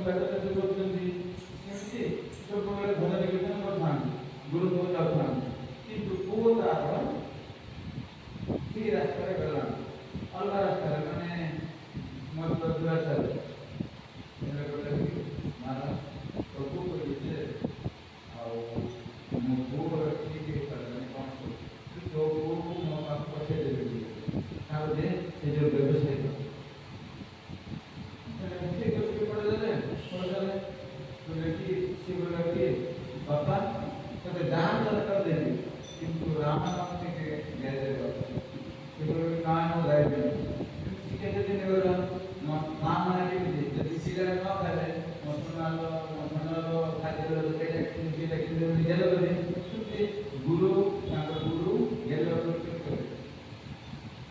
ବେଦରେ କରୁଛନ୍ତି ଏମିତି ସବୁବେଳେ ଭଜନ କୀର୍ତ୍ତନ କରିଥାନ୍ତି ଗୁରୁଙ୍କୁ ଯାଉଥାନ୍ତି କିନ୍ତୁ ପୁଅ ତାର ସେଇ ରାସ୍ତାରେ ଗଲା ଅଲଗା ରାସ୍ତାରେ ମାନେ ମତ ଦୁରାଚାର ମାରା ସବୁ କହିଲେ ଆଉ ମୋ ପୁଅର ଠିକ ହେଇପାରିଲାନି କ'ଣ କରୁଛି ତୋ ପୁଅକୁ ମୋ ପାଖକୁ ପଠେଇଦେବି ଆଉ ଯେ ସେ ଯେଉଁ ବ୍ୟବସାୟ ଠିକ ଅଛି ପଢ଼େଇଦେଲେ କି ସେ କହିଲା କି ବାପା ତୋତେ ଯାହା ଦରକାର ଦେବି କିନ୍ତୁ ରାମ ନାମ ଟିକେ ଦିଆଯାଏ ସେ କହିଲେ କାହିଁ ମୁଁ ଯାଇବି କେତେ ଦିନ ଗଲା ମା ମାନେ କେମିତି ଯଦି ପିଲାରେ ନ ଖାଇଲେ ମଟନର ଖାଦ୍ୟର ଗେଲ କରି ଗୁରୁ ତାଙ୍କ ଗୁରୁ ଗେଲ କରି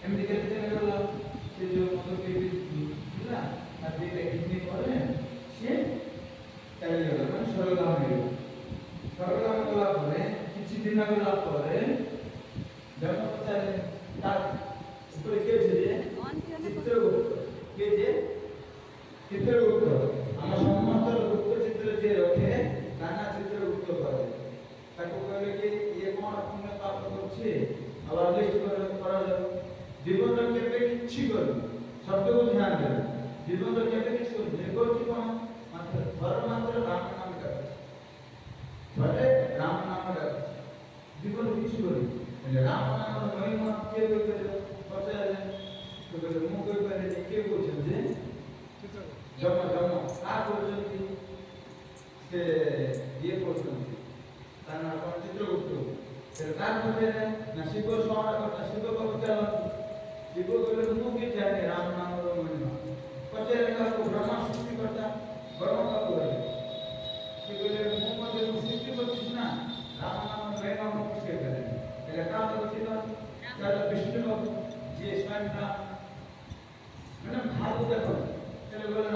ଏମିତି କେତେ ଦିନ ଗଲା ସେ ଯେଉଁ ମଦ ପିଇ ଥିଲା ଆଉ ଦୁଇଟା କିଡନୀ ପରେ ସିଏ ଚାଲିଗଲା ମାନେ ସ୍ୱର୍ଗଗାମ ହେଇଗଲା ସ୍ୱର୍ଗଗାମ ଗଲା ପରେ କିଛି ଦିନ ଗଲା ପରେ ଜନ୍ମ ପଚାରେ ତା ଉପରେ କିଏ ଅଛି ଯେ ଚିତ୍ରଗୁପ୍ତ କିଏ ଯେ ଚିତ୍ରଗୁପ୍ତ ଆମ ସମସ୍ତର ଗୁପ୍ତ ଚିତ୍ର ଯିଏ ରଖେ ନାନା ଚିତ୍ରଗୁପ୍ତ କରେ ତାକୁ କହିଲେ କି ଇଏ କ'ଣ ପୁଣ୍ୟ ପାପ କରୁଛି ଆଉ ଲିଷ୍ଟ କରାଯାଉ ଜୀବନରେ କେବେ କିଛି କରୁନି ଶବ୍ଦକୁ ଧ୍ୟାନ ଦେବେ ଜୀବନରେ କେବେ କିଛି କରୁନି ଏ କରୁଛି କ'ଣ ମାତ୍ର ମାତ୍ର ରାମ ନାମ ଡାକୁଛି ଥରେ ରାମ ନାମ ଡାକୁଛି ଜୀବନ କିଛି କରୁନି ହେଲେ ରାମ ନାମର ମହିମା କିଏ କହିପାରିବ ପଚାରେ ମୁଁ କହିପାରିନି କିଏ କହୁଛନ୍ତି ଜମ କାହା କହୁଛନ୍ତି ସେ ଇଏ କହୁଛନ୍ତି ତା ନାଁ କ'ଣ ଚିତ୍ରଗୁପ୍ତ ସେ କାହା ପଚାରେ ନା ଶିବ ସ୍ମରଣ କଥା ଶିବ ପଚାରନ୍ତି ଶିବ କହିଲେ ମୁଁ କି ଜାଣେ ରାମ ନାମର ମହିମା ପଚାରେ କାହାକୁ ବ୍ରହ୍ମା ସୃଷ୍ଟିକର୍ତ୍ତା ବ୍ରହ୍ମ କାହାକୁ କହିଲେ ସେ କହିଲେ ମୁଁ ମଧ୍ୟ ସୃଷ୍ଟି କରିଛି ନା ରାମ ନାମ ମହିମା ମୁଁ କିଛି କହିପାରିନି ହେଲେ କାହା କହୁଛି ତାର ବିଷ୍ଣୁ ବାବୁ ଯିଏ ସ୍ୱୟଂ ମାନେ ଭାବ ଦେଖ ହେଲେ ଗଲେ